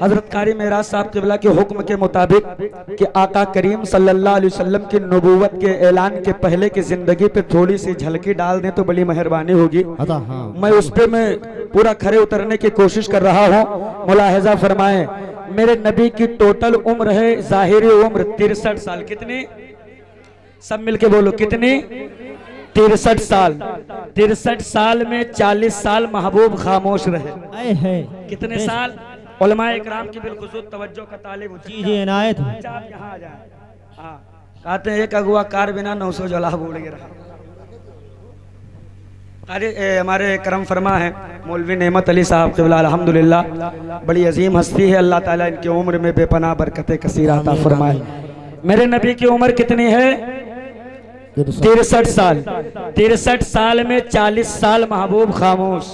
हजरत कारी मेराज साहब क़िबला के हुक्म के मुताबिक कि आका करीम सल्लल्लाहु अलैहि वसल्लम की नबूवत के ऐलान के पहले की जिंदगी पे थोड़ी सी झलकी डाल दें तो बड़ी मेहरबानी होगी। मैं उस पे मैं पूरा खरे उतरने की कोशिश कर रहा हूँ। मुलाहिजा फरमाएं, मेरे नबी की टोटल उम्र है ज़ाहिरी उम्र 63 साल। कितनी? सब मिलके बोलो कितनी? 63 साल। 63 साल में 40 साल महबूब खामोश रहे। कितने साल? उलमाए इकराम की बिलखुसूस तवज्जो का तालिब जी इनायत। आप यहाँ आ जाए। हाँ, कहते हैं एक अगुआ कार बिना 900 जला बोल गिरा। अरे हमारे करम फरमा है मौलवी नेमत अली साहब क़िबला अल्हम्दुलिल्लाह, बड़ी अजीम हस्ती है। अल्लाह ताला इनकी उम्र में बेपनाह बरकत कसीरा अता फरमाए। मेरे नबी की उम्र कितनी है? 63 साल। 63 साल में 40 साल महबूब खामोश।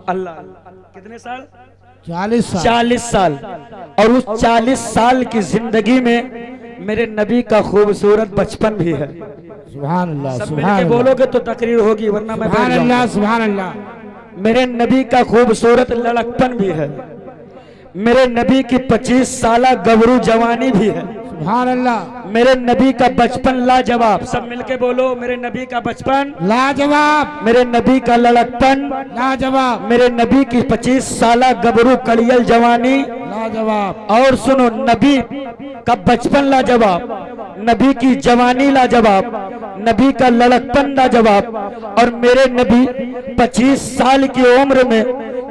अल्लाह, कितने साल? 40 साल। और उस 40 साल की जिंदगी में मेरे नबी का खूबसूरत बचपन भी है। सुभान अल्लाह, सब मिलके बोलोगे तो तकरीर होगी, वरना मैं बैठ जाऊंगा। सुभान अल्लाह। मेरे नबी का खूबसूरत लड़कपन भी है। मेरे नबी की 25 साल गबरू जवानी भी है। सुभान अल्लाह। मेरे नबी का बचपन लाजवाब। सब मिलके बोलो, मेरे नबी का बचपन लाजवाब। मेरे नबी का लड़कपन लाजवाब। मेरे नबी की 25 साल गबरू कलियल जवानी लाजवाब। और सुनो, नबी का बचपन लाजवाब, नबी की जवानी लाजवाब, नबी का लड़कपन लाजवाब। और मेरे नबी 25 साल की उम्र में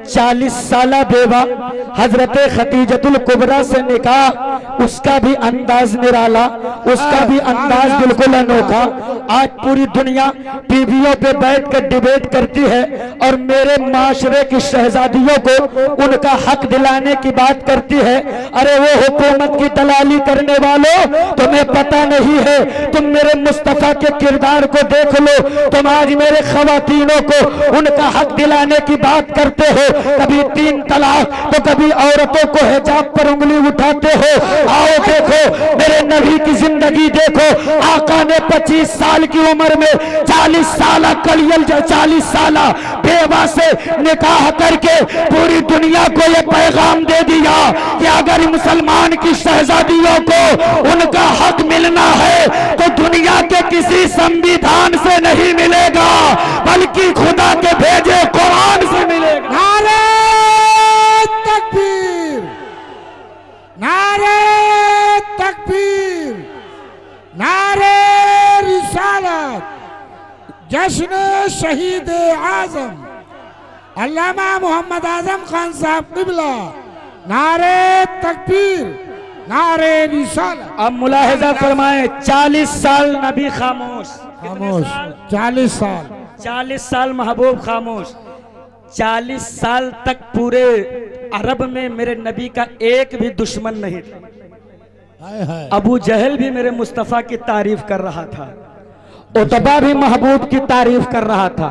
40 साल बेवा हजरत खतीजतुल कुबरा से निकाह, उसका भी अंदाज निराला, उसका भी अंदाज बिल्कुल अनोखा। आज पूरी दुनिया टीवियों पे बैठ कर डिबेट करती है और मेरे माशरे की शहजादियों को उनका हक दिलाने की बात करती है। अरे वो हुकूमत की दलाली करने वालों, तुम्हें पता नहीं है, तुम मेरे मुस्तफा के किरदार को देख लो। तुम आज मेरे खवातीनों को उनका हक दिलाने की बात करते हो, कभी 3 तलाक तो कभी औरतों को हिजाब पर उंगली उठाते हो। आओ देखो मेरे नबी की जिंदगी देखो। आका ने 25 साल की उम्र में 40 साल कलियल 40 साल बेवा से निकाह करके पूरी दुनिया को ये पैगाम दे दिया कि अगर मुसलमान की शहजादियों को उनका हक मिलना है तो दुनिया के किसी संविधान से नहीं मिलेगा, बल्कि खुदा के भेजे कुरान से मिलेगा। नारे तकबीर, नारे तकबीर, नारे रिसालत, जश्न शहीद आजम अल्लामा मोहम्मद आजम खान साहब क़िबला। नारे तकबीर, नारे रिसालत। अब मुलाहिजा फरमाए, 40 साल नबी खामोश। खामोश। 40 साल। 40 साल महबूब खामोश। 40 साल तक पूरे अरब में मेरे नबी का एक भी दुश्मन नहीं था। अबू जहल भी मेरे मुस्तफ़ा की तारीफ कर रहा था, उतबा भी महबूब की तारीफ कर रहा था,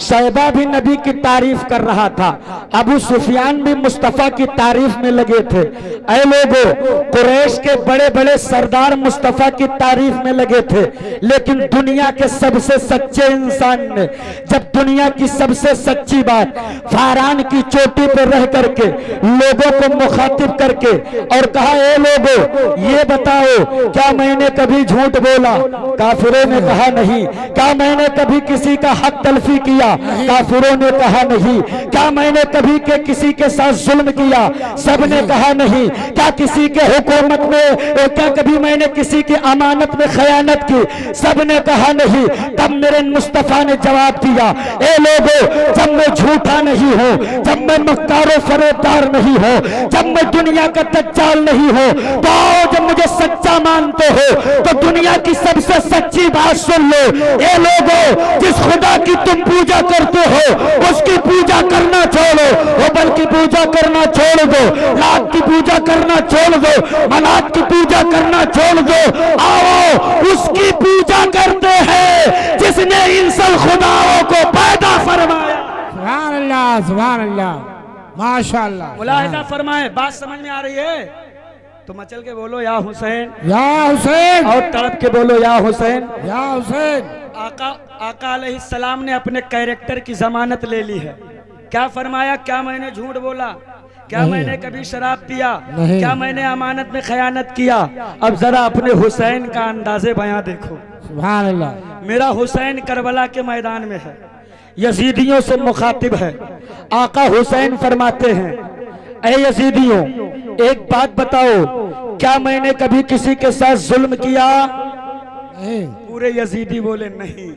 शैबा भी नबी की तारीफ कर रहा था, अबू सुफियान भी मुस्तफ़ा की तारीफ में लगे थे। ऐ लोगों, कुरैश के बड़े बड़े सरदार मुस्तफ़ा की तारीफ में लगे थे। लेकिन दुनिया के सबसे सच्चे इंसान ने जब दुनिया की सबसे सच्ची बात फारान की चोटी पर रह करके लोगों को मुखातिब करके और कहा, ए लोगों ये बताओ क्या मैंने कभी झूठ बोला? काफिरों ने कहा नहीं। क्या मैंने कभी किसी का हक तलफी किया? काफिरों ने कहा नहीं। क्या मैंने कभी के किसी के साथ जुल्म किया? सब ने कहा नहीं। क्या किसी के हुकूमत में, क्या कभी मैंने किसी की अमानत में खयानत की? सब ने कहा नहीं। तब मेरे मुस्तफा ने जवाब दिया, ए लोगों, जब मैं झूठा नहीं हूं, जब मैं मक्कारो फरेबदार नहीं हूं, जब मैं दुनिया का दज्जाल नहीं हूं, तो जब मुझे सच्चा मानते हो तो दुनिया की सबसे सच्ची बात सुन लो। ए लोगों, जिस खुदा की तुम पूजा करते हो उसकी पूजा करना छोड़ो, वो बल्कि पूजा करना छोड़ दो, लात की पूजा करना छोड़ दो, मनात की पूजा करना छोड़ दो। आओ उसकी पूजा करते हैं जिसने इन सब खुदाओं को पैदा फरमाया। सुभान अल्लाह, सुभान अल्लाह, माशाअल्लाह। मुलाहिजा फरमाए, बात समझ में आ रही है तो मचल के बोलो या हुसैन, या हुसैन, और तड़प के बोलो या हुसैन, या हुसैन। आका अलैहिस्सलाम ने अपने कैरेक्टर की जमानत ले ली है। क्या फरमाया? क्या मैंने झूठ बोला? क्या मैंने कभी शराब पिया? नहीं। क्या मैंने अमानत में खयानत किया? अब जरा अपने हुसैन का अंदाजे बयां देखो। सुभान अल्लाह। मेरा हुसैन करबला के मैदान में है, यजीदियों से मुखातिब है। आका हुसैन फरमाते हैं, ऐ यजीदियों, एक बात बताओ, क्या मैंने कभी किसी के साथ जुल्म किया? नहीं। पूरे यजीदी बोले नहीं।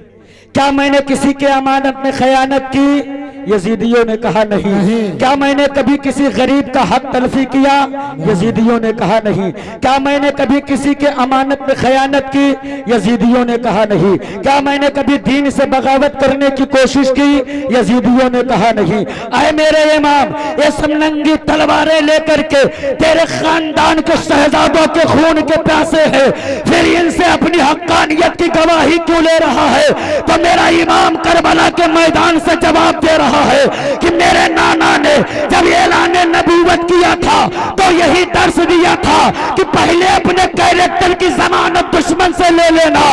क्या मैंने किसी के अमानत में खयानत की? यजीदियों ने कहा नहीं। क्या मैंने कभी किसी गरीब का हक तलफी किया? यजीदियों ने कहा नहीं। क्या मैंने कभी किसी के अमानत में खयानत की? यजीदियों ने कहा नहीं। क्या मैंने कभी दीन से बगावत करने की कोशिश की? यजीदियों ने कहा नहीं। आए मेरे इमाम, ये समनंगी तलवारें लेकर के तेरे खानदान के शहजादों के खून के प्यासे हैं, फिर इनसे अपनी हक्कानियत की गवाही क्यों ले रहा है? तो मेरा इमाम करबला के मैदान से जवाब दे रहा है कि मेरे नाना ने जब ऐलान नबूवत किया था तो यही दर्श दिया था कि पहले अपने कैरेक्टर की जमानत दुश्मन से ले लेना,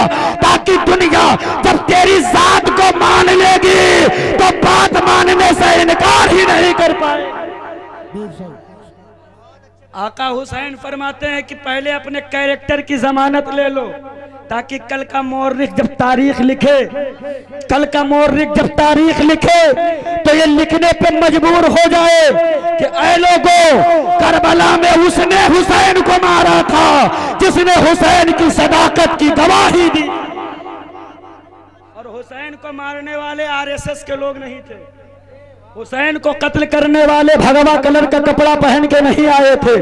ताकि दुनिया जब तेरी जात को मान लेगी तो बात मानने से इनकार ही नहीं कर पाए। आका हुसैन फरमाते हैं कि पहले अपने कैरेक्टर की जमानत ले लो, ताकि कल का मौर्रिख जब तारीख लिखे, कल का मौर्रिख जब तारीख लिखे तो ये लिखने पे मजबूर हो जाए कि ऐ लोगों, करबला में उसने हुसैन को मारा था जिसने हुसैन की सदाकत की गवाही दी। और हुसैन को मारने वाले आरएसएस के लोग नहीं थे। हुसैन को कत्ल करने वाले भगवा कलर का कपड़ा पहन के नहीं आए थे।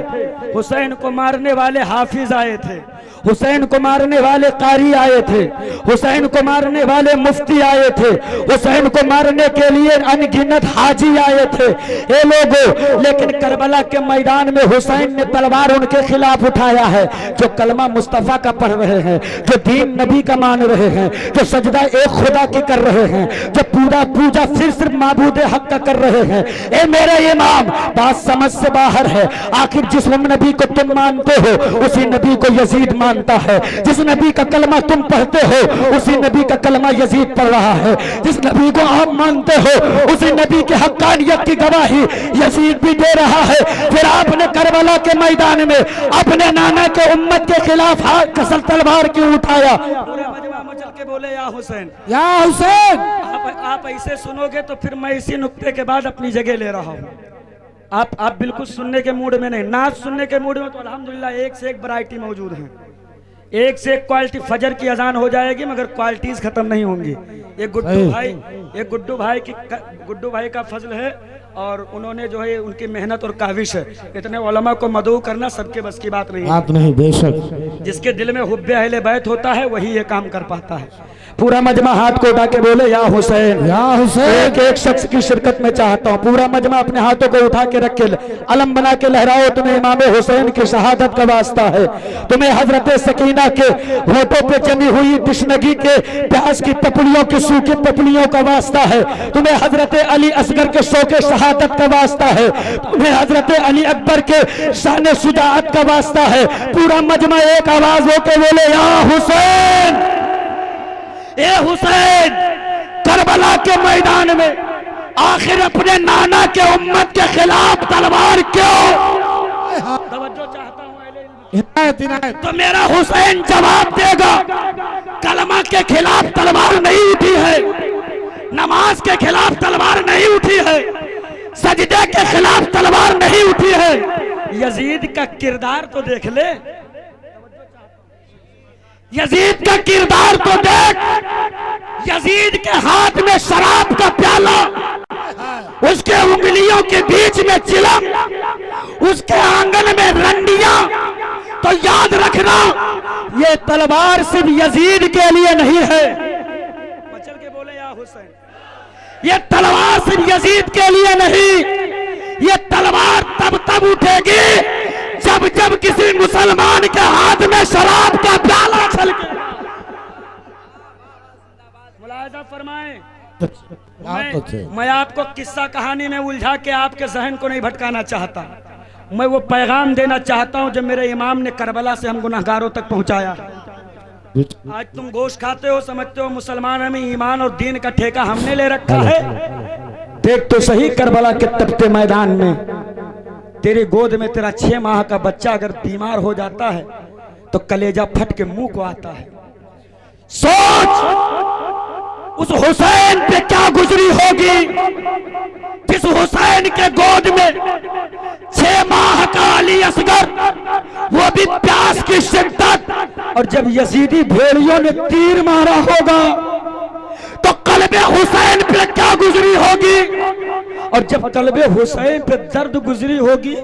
हुसैन को मारने वाले हाफिज आए थे, हुसैन को मारने वाले कारी आए थे, हुसैन को मारने वाले मुफ्ती आए थे, हुसैन को मारने के लिए अनगिनत हाजी आए थे। ये लोगों, लेकिन करबला के मैदान में हुसैन ने तलवार उनके खिलाफ उठाया है जो कलमा मुस्तफा का पढ़ रहे हैं, जो दीन नबी का मान रहे हैं, जो सजदा एक खुदा की कर रहे हैं, जो पूरा पूजा सिर्फ माबूद हक का कर रहे हैं। ए मेरे इमाम, बात समझ से बाहर है। आखिर जिस नबी को तुम मानते हो उसी नबी को यजीद मानता है। जिस नबी का कलमा तुम पढ़ते हो उसी नबी का कलमा यजीद पढ़ रहा है। जिस नबी को आप मानते हो उसी नबी के हक्कानियत की गवाही यजीद भी दे रहा है। फिर आपने करबला के मैदान में अपने नाना के उम्मत के खिलाफ हाथ कसर तलवार क्यों उठाया? पूरे मजमा में चल के बोले या हुसैन, या हुसैन। आप ऐसे सुनोगे तो फिर मैं इसी नुक्ते के बाद अपनी जगह ले रहा हूँ। आप बिल्कुल सुनने के मूड में नहीं, नाच सुनने के मूड में तो अल्हम्दुलिल्लाह एक से एक वैरायटी मौजूद है, एक से एक क्वालिटी। फजर की अजान हो जाएगी मगर क्वालिटीज खत्म नहीं होंगी। ये गुड्डू भाई का फजल है और उन्होंने जो है उनकी मेहनत और काविश है। इतने उलमा को मदऊ करना सबके बस की बात नहीं है। बात नहीं, बेशक। जिसके दिल में हुब्बे अहले बैत होता है वही ये काम कर पाता है। पूरा मजमा हाथ को उठा के बोले या हुसैन, या हुसैन। एक एक शख्स की शिरकत में चाहता हूँ। पूरा मजमा अपने हाथों को उठा के रख के अलम बना के लहराओ। तुम्हें इमाम हुसैन की शहादत का वास्ता है, तुम्हें हजरत सकीना के होठों पे जमी हुई तिश्नगी के प्यास की पपड़ियों की सूखी पपड़ियों का वास्ता है, तुम्हें हजरत अली असगर के शौके शहादत का वास्ता है, तुम्हें हजरत अली अकबर के शान शुजाअत का वास्ता है। पूरा मजमा एक आवाज होकर बोले या हुसैन। ए हुसैन, करबला के मैदान में आखिर अपने नाना के उम्मत के खिलाफ तलवार क्यों? तवज्जो चाहता हूं। तो मेरा हुसैन जवाब देगा, कलमा के खिलाफ तलवार नहीं उठी है, नमाज के खिलाफ तलवार नहीं उठी है, सजदे के खिलाफ तलवार नहीं उठी है। यजीद का किरदार तो देख ले, यजीद का किरदार तो देख। यजीद के हाथ में शराब का प्याला, उसके उंगलियों के बीच में चिलम, उसके आंगन में रंडियां। तो याद रखना, ये तलवार सिर्फ यजीद के लिए नहीं है। मचल के बोले या हुसैन, ये तलवार सिर्फ यजीद के लिए नहीं, ये तलवार तब उठेगी जब जब किसी मुसलमान के हाथ में शराब का प्याला छलके। मुलाहिजा फरमाएं। मैं आपको किस्सा कहानी में उलझा के आपके जहन को नहीं भटकाना चाहता। मैं वो पैगाम देना चाहता हूं जो मेरे इमाम ने करबला से हम गुनाहगारों तक पहुंचाया। आज तुम गोश्त खाते हो, समझते हो मुसलमान हमें ईमान और दीन का ठेका हमने ले रखा है। देख तो सही करबला के तपते मैदान में तेरे गोद में तेरा 6 माह का बच्चा अगर बीमार हो जाता है तो कलेजा फट के मुंह को आता है। सोच उस हुसैन पे क्या गुजरी होगी जिस हुसैन के गोद में 6 माह का अली असगर, वो भी प्यास की शिद्दत, और जब यजीदी भेड़ियों ने तीर मारा होगा तो कल्बे हुसैन पे क्या गुजरी होगी, और जब कल्बे हुसैन पे दर्द गुजरी होगी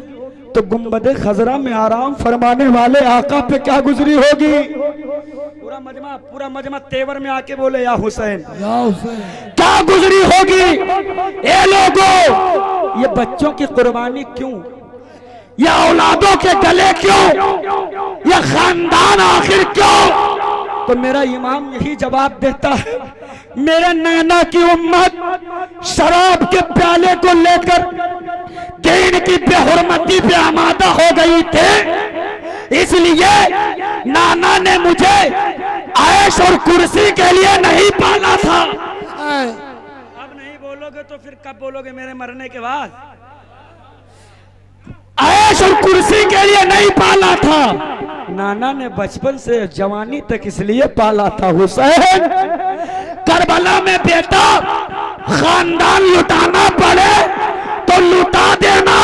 तो गुंबद खजरा में आराम फरमाने वाले आका पे क्या गुजरी होगी। पूरा मजमा तेवर में आके बोले या हुसैन, क्या गुजरी होगी। ए लोगों, ये बच्चों की कुर्बानी क्यों, ये औलादों के गले क्यों, ये खानदान आखिर क्यों। तो मेरा इमाम यही जवाब देता है, मेरे नाना की उम्मत शराब के प्याले को लेकर दीन की बेहुरमती पे आमादा हो गई थे, इसलिए नाना ने मुझे ऐश और कुर्सी के लिए नहीं पाला था। अब नहीं बोलोगे तो फिर कब बोलोगे मेरे मरने के बाद। ऐश और कुर्सी के लिए नहीं पाला था, नाना ने बचपन से जवानी तक इसलिए पाला था। हुसैन, करबला में बेटा खानदान लुटाना पड़े तो लुटा देना,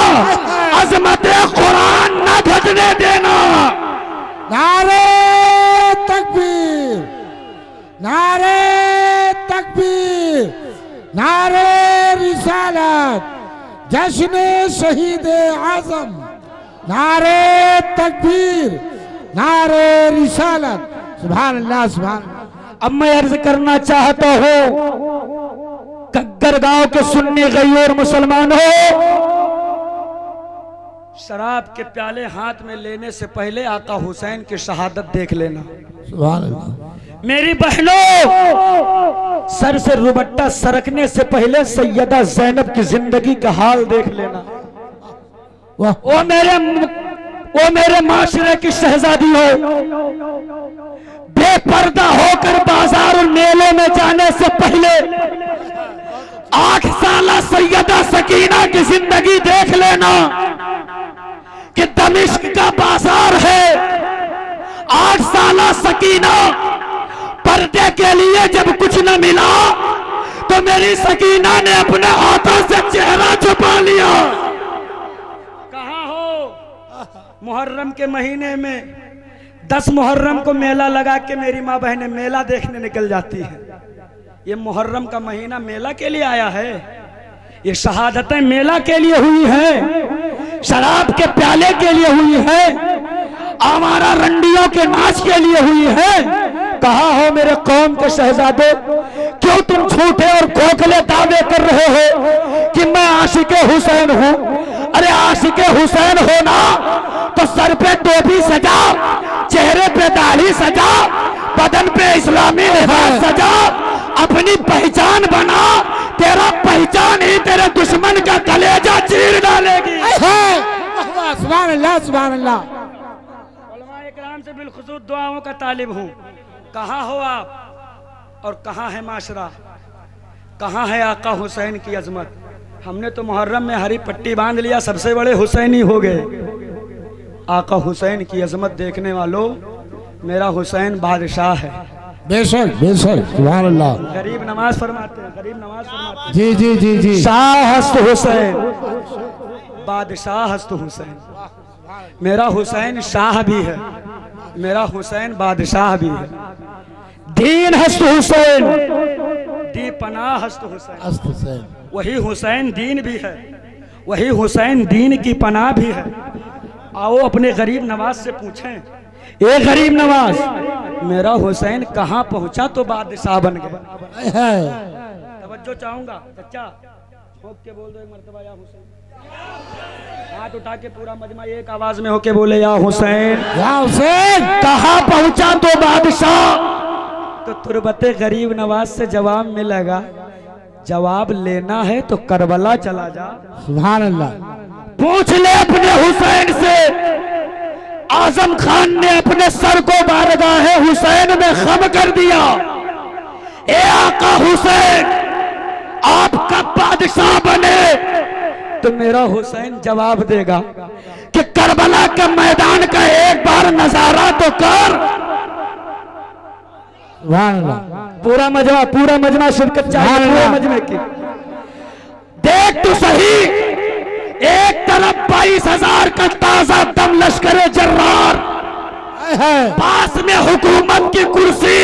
अजमत कुरान न घटने देना। नारे तकबीर, नारे तकबीर, नारे रिसालत, जश्न शहीद आजम, नारे तकबीर, नारे रिसालत। सुभान अल्लाह, सुभान अल्लाह। अब मैं अर्ज करना चाहता हूँ, कग्गर गांव के सुन्नी गैर मुसलमान हो, शराब के प्याले हाथ में लेने से पहले आका हुसैन की शहादत देख लेना। सुभान अल्लाह। मेरी बहनों, सर से रुबट्टा सरकने से पहले सैयदा ज़ैनब की जिंदगी का हाल देख लेना। वो मेरे माशरे की शहजादी हो, बेपर्दा होकर बाजार और मेले में जाने से पहले 8 साला सैयदा सकीना की जिंदगी देख लेना कि दमिश्क का बाजार है। 8 साला सकीना पर्दे के लिए जब कुछ न मिला तो मेरी सकीना ने अपने हाथों से चेहरा छुपा लिया। कहाँ हो? मुहर्रम के महीने में 10 मुहर्रम को मेला लगा के मेरी माँ बहनें मेला देखने निकल जाती है। ये मुहर्रम का महीना मेला के लिए आया है, ये शहादतें मेला के लिए हुई है, शराब के प्याले के लिए हुई है, आवारा रंडियों के नाच के लिए हुई है। कहाँ हो मेरे कौम के शहजादे, क्यों तुम झूठे और खोखले दावे कर रहे हो कि मैं आशिके हुसैन हूँ। अरे आशिके हुसैन होना तो सर पे टोपी सजा, चेहरे पे दाढ़ी सजा, बदन पे इस्लामी लिबास सजा, अपनी पहचान बना। तेरा पहचान ही तेरे दुश्मन का कलेजा चीर डालेगी। सुभान अल्लाह, सुभान अल्लाह। उलमा इकराम से बिलखुसूस दुआओं का तालिब हूँ। कहाँ हो आप और कहाँ है माशरा, कहाँ है आका हुसैन की अजमत। हमने तो मुहर्रम में हरी पट्टी बांध लिया, सबसे बड़े हुसैनी हो गए। आका हुसैन की अजमत देखने वालों, मेरा हुसैन बादशाह है। बेशक बेशक, सुभान अल्लाह। गरीब नमाज फरमाते हैं, गरीब नमाज फरमाते हैं। जी जी जी जी। शाह हस्त हुसैन, बादशाह हस्त हुसैन। मेरा हुसैन शाह भी है, मेरा हुसैन बादशाह भी है। दीन हस्त हुसैन, दी पनाह हस्त हुसैन। वही हुसैन दीन भी है, वही हुसैन दीन की पनाह भी है। आओ अपने गरीब नवाज से पूछें, ए गरीब नवाज, मेरा हुसैन कहाँ पहुंचा तो बादशाह बन गया। तवज्जो चाहूंगा चचा, ठोक के बोल दो एक मर्तबा या हुसैन। हाथ उठा के पूरा मजमा एक आवाज में होके बोले या हुसैन, या हुसैन। कहाँ पहुंचा तो बादशाह। तो तुरबते गरीब नवाज से जवाब मिलेगा, जवाब लेना है तो करबला चला जा। सुभान अल्लाह। पूछ ले अपने हुसैन से। आजम खान ने अपने सर को बारगाह हुसैन में खम कर दिया। ए आका हुसैन, आप कब बादशाह बने? तो मेरा हुसैन जवाब देगा कि करबला के मैदान का एक बार नजारा तो कर। सुभान अल्लाह। पूरा मजमा शिरकत चाहिए, पूरे मजमे की। देख तो सही, एक तरफ 22,000 का ताजा दम लश्कर जर्रार, पास में हुकूमत की कुर्सी,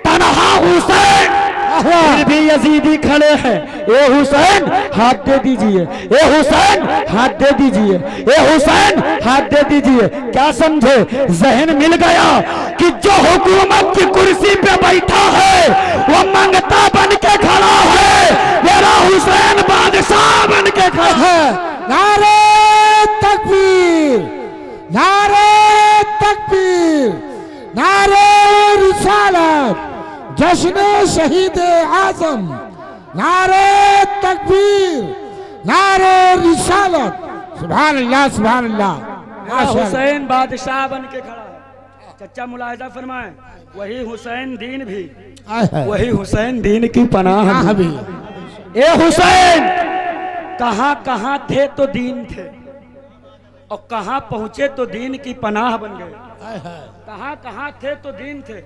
तनहा हुसैन, फिर भी यजीदी खड़े हैं। ए हुसैन हाथ दे दीजिए, ए हुसैन हाथ दे दीजिए, ए हुसैन हाथ दे दीजिए। क्या समझे, जहन मिल गया कि जो हुकूमत की कुर्सी पे बैठा है वो मंगता बन के खड़ा है, मेरा हुसैन बादशाह बन के खड़ा है। नारे तकबीर, नारे तकबीर, नारे रिसालत, जश्न शहीद आजम, नारे तकबीर, नारे रिसालत। सुभान अल्लाह, सुभान अल्लाह। हुसैन बादशाह बन के खड़ा है। चचा मुलाहिजा फरमाए, वही हुसैन दीन भी, वही हुसैन दीन की पनाह भी। ए हुसैन कहां कहां थे तो दीन थे, और कहां पहुंचे तो दीन की पनाह बन गए। कहां कहां थे तो दीन थे,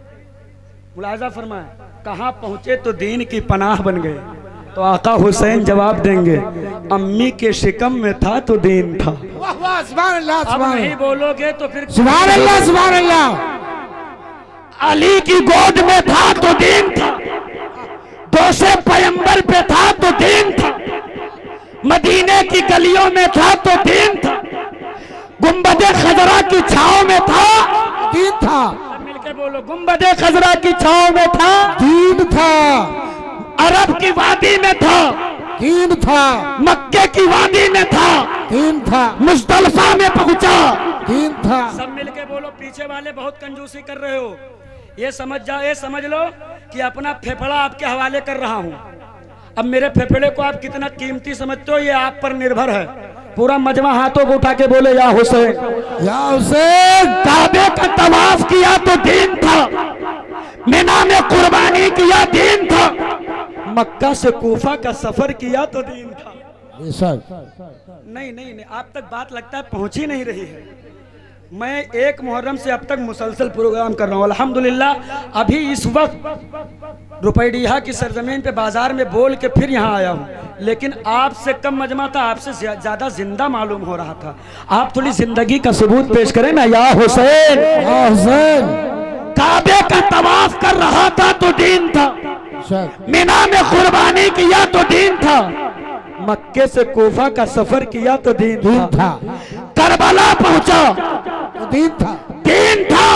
मुलाहिजा फरमाए, कहां पहुंचे तो दीन की पनाह बन गए। तो आका हुसैन जवाब देंगे, अम्मी के शिकम में था तो दीन था। वाह वाह, सुभान अल्लाह, अब सुभान नहीं बोलोगे तो फिर सुभान अल्लाह, सुभान अल्लाह। अली की गोद में था तो दीन था, दोषे पैगंबर पे था तो दीन था, मदीने की गलियों में था तो दीन था, गुंबदे खजरा की छांव में था दीन था। मिलके बोलो, गुंबदे खजरा की छांव में था दीन था, अरब की वादी में था दीन था, मक्के की वादी में था दीन था, मुज़दलिफा में पहुंचा दीन था। सब मिलके बोलो, पीछे वाले बहुत कंजूसी कर रहे हो, ये समझ जाओ, ये समझ लो कि अपना फेफड़ा आपके हवाले कर रहा हूं। अब मेरे फेफड़े को आप कितना कीमती समझते हो ये आप पर निर्भर है। पूरा मजमा हाथों को उठा के बोले, या हुसैन, या हुसैन। काबे का तवाफ किया तो दीन था, मिना में कुर्बानी किया दीन था, मक्का से कूफा का सफर किया तो दीन था। नहीं, आप तक बात लगता है पहुंच ही नहीं रही है। मैं 1 मुहर्रम से अब तक मुसलसल प्रोग्राम कर रहा हूँ अल्हम्दुलिल्लाह। अभी इस वक्त रुपैडिया की सरजमीन पे बाजार में बोल के फिर यहाँ आया हूँ, लेकिन आपसे कम मजमा था, आपसे ज्यादा जिंदा मालूम हो रहा था। आप थोड़ी जिंदगी का सबूत पेश करें ना। या हुसैन, या हुसैन। काबे का तवाफ कर रहा था तो दीन था, मिना में कुर्बानी किया तो दीन था, मक्के से कोफा का सफर किया तो दीन था, करबला पहुंचा तो दीन था, दीन था,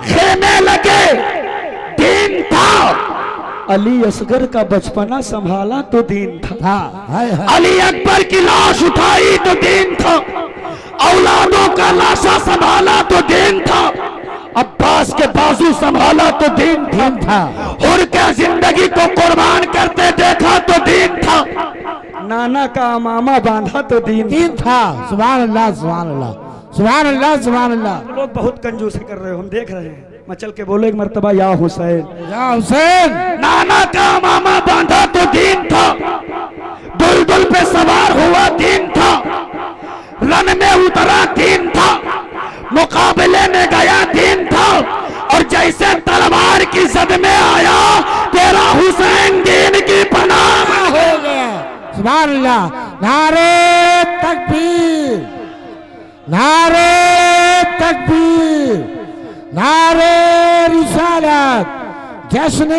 खेमे लगे दीन था, अली असगर का बचपना संभाला तो दीन था, अली अकबर की लाश उठाई तो दीन था, औलादों का लाशा संभाला तो दीन था, अब्बास के बाजू संभाला तो दीन था, और क्या जिंदगी को कुर्बान करते देखा तो दीन था, नाना का अमामा बांधा तो दीन था। सुभान अल्लाह, सुभान अल्लाह, सुभान अल्लाह, सुभान अल्लाह। लोग बहुत कंजूसी कर रहे हो, हम देख रहे हैं। मैं चल के बोलो एक मर्तबा, या हुसैन, या हुसैन। नाना का अमामा बांधा तो दीन था, दुलदुल पे सवार हुआ दीन था, रन में उतरा दीन था, मुकाबले में गया दीन था, और जैसे तलवार की जद में आया तेरा हुसैन दीन की पनाह हो गया। सुभान अल्लाह। नारे तकबीर, नारे तकबीर, नारे रिसालत, जश्न